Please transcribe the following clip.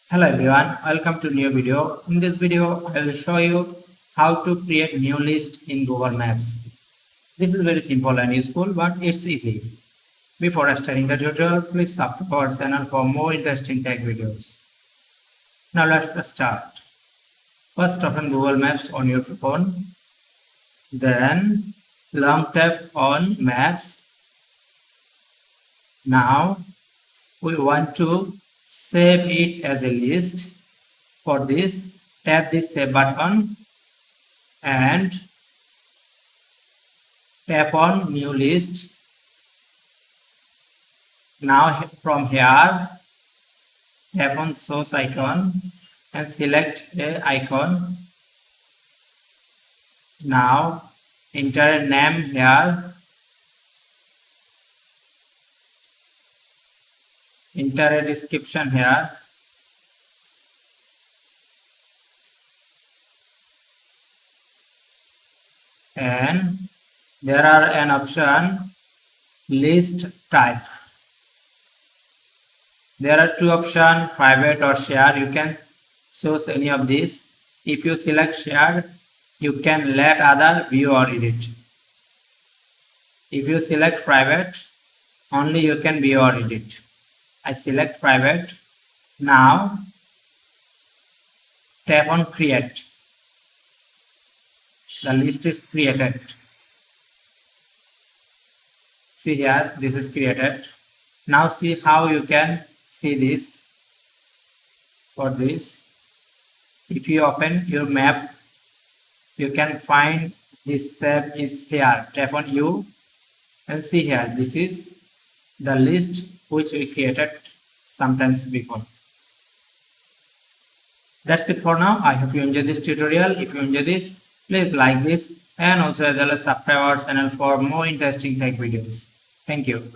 Hello everyone, welcome to new video. In this video, I will show you how to create new list in Google Maps. This is very simple and useful, but it's easy. Before starting the tutorial, please subscribe our channel for more interesting tech videos. Now let's start. First open Google Maps on your phone. Then long tap on Maps. Now we want to save it as a list. For this, tap the save button and tap on new list. Now from here, tap on source icon and select a icon. Now enter a name here. Enter a description here. And there are an option list type. There are two options, private or share. You can choose any of these. If you select share, you can let other view or edit. If you select private, only you can view or edit. I select private. Now tap on create. The list is created. See here, this is created. Now see how you can see this. For this, if you open your map, you can find this save is here. Tap on U and see here, this is the list which we created sometimes before. That's it for now. I hope you enjoyed this tutorial. If you enjoyed this, please like this and also as well as subscribe our channel for more interesting tech videos. Thank you.